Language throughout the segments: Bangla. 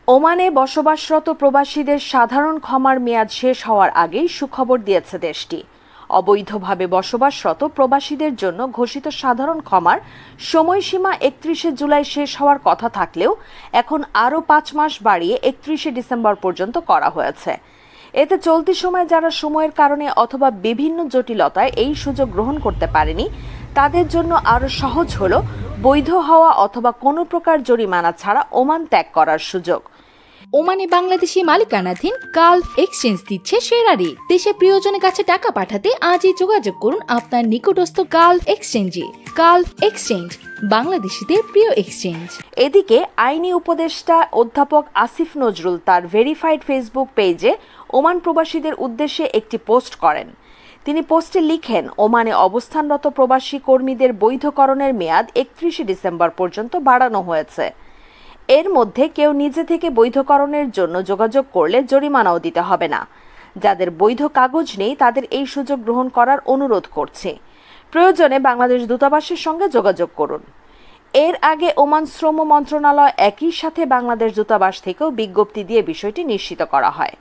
ওমানে বসবাসরত প্রবাসীদের সাধারণ ক্ষমার মেয়াদ শেষ হওয়ার আগেই সুখবর দিয়েছে দেশটি। অবৈধভাবে বসবাসরত প্রবাসীদের জন্য ঘোষিত সাধারণ ক্ষমার সময়সীমা ৩১ জুলাই শেষ হওয়ার কথা থাকলেও এখন আরও ৫ মাস বাড়িয়ে ৩১ ডিসেম্বর পর্যন্ত করা হয়েছে। এতে চলতি সময়ে যারা সময়ের কারণে অথবা বিভিন্ন জটিলতায় এই সুযোগ গ্রহণ করতে পারেনি তাদের জন্য আরও সহজ হলো বৈধ হওয়া অথবা কোনো প্রকার জরিমানা ছাড়া ওমান ত্যাগ করার সুযোগ। ওমানে বাংলাদেশি মালিকানাধীন গালফ এক্সচেঞ্জ দিচ্ছে সেরা রেট। দেশে প্রিয়জনের কাছে টাকা পাঠাতে আজই যোগাযোগ করুন আপনার নিকটস্থ গালফ এক্সচেঞ্জে। গালফ এক্সচেঞ্জ, বাংলাদেশিদের প্রিয় এক্সচেঞ্জ। এদিকে আইনি উপদেষ্টা অধ্যাপক আসিফ নজরুল তার ভেরিফাইড ফেসবুক পেজে ওমান প্রবাসীদের উদ্দেশ্যে একটি পোস্ট করেন। তিনি পোস্টে লিখেন, ওমানে অবস্থানরত প্রবাসী কর্মীদের বৈধকরণের মেয়াদ ৩১ ডিসেম্বর পর্যন্ত বাড়ানো হয়েছে। এর মধ্যে কেউ নিজে থেকে বৈধকরণের জন্য যোগাযোগ করলে জরিমানাও দিতে হবে না। যাদের বৈধ কাগজ নেই তাদের এই সুযোগ গ্রহণ করার অনুরোধ করছি। প্রয়োজনে বাংলাদেশ দূতাবাসের সঙ্গে যোগাযোগ করুন। এর আগে ওমান শ্রম মন্ত্রণালয় একই সাথে বাংলাদেশ দূতাবাস থেকেও বিজ্ঞপ্তি দিয়ে বিষয়টি নিশ্চিত করা হয়।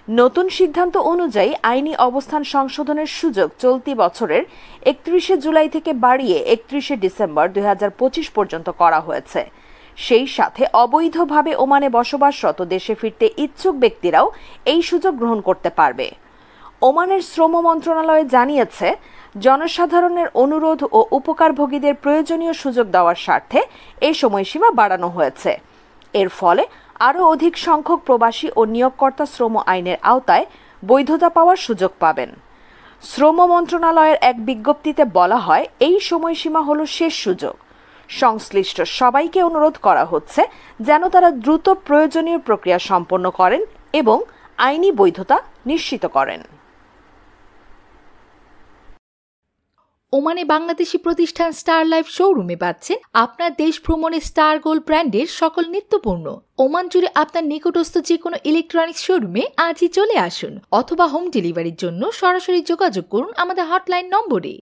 নতুন সিদ্ধান্ত অনুযায়ী আইনি অবস্থান সংশোধনের সুযোগ চলতি বছরের ৩১ জুলাই থেকে বাড়িয়ে ৩১ ডিসেম্বর ২০২৫ পর্যন্ত করা হয়েছে। সেই সাথে অবৈধভাবে ওমানে বসবাসরত দেশে ফিরতে ইচ্ছুক ব্যক্তিরাও এই সুযোগ গ্রহণ করতে পারবে। ওমানের শ্রম মন্ত্রণালয় জানিয়েছে, জনসাধারণের অনুরোধ ও উপকারভোগীদের প্রয়োজনীয় সুযোগ দেওয়ার স্বার্থে এই সময়সীমা বাড়ানো হয়েছে। এর ফলে আরও অধিক সংখ্যক প্রবাসী ও নিয়োগকর্তা শ্রম আইনের আওতায় বৈধতা পাওয়ার সুযোগ পাবেন। শ্রম মন্ত্রণালয়ের এক বিজ্ঞপ্তিতে বলা হয়, এই সময়সীমা হলো শেষ সুযোগ। সংশ্লিষ্ট সবাইকে অনুরোধ করা হচ্ছে যেন তারা দ্রুত প্রয়োজনীয় প্রক্রিয়া সম্পন্ন করেন এবং আইনি বৈধতা নিশ্চিত করেন। ওমানে বাংলাদেশি প্রতিষ্ঠান স্টার লাইফ শোরুমে পাচ্ছেন আপনার দেশ ভ্রমণে স্টার গোল্ড ব্র্যান্ডের সকল নিত্যপণ্য। ওমান জুড়ে আপনার নিকটস্থ যে কোনো ইলেকট্রনিক্স শোরুমে আজই চলে আসুন অথবা হোম ডেলিভারির জন্য সরাসরি যোগাযোগ করুন আমাদের হটলাইন নম্বরে।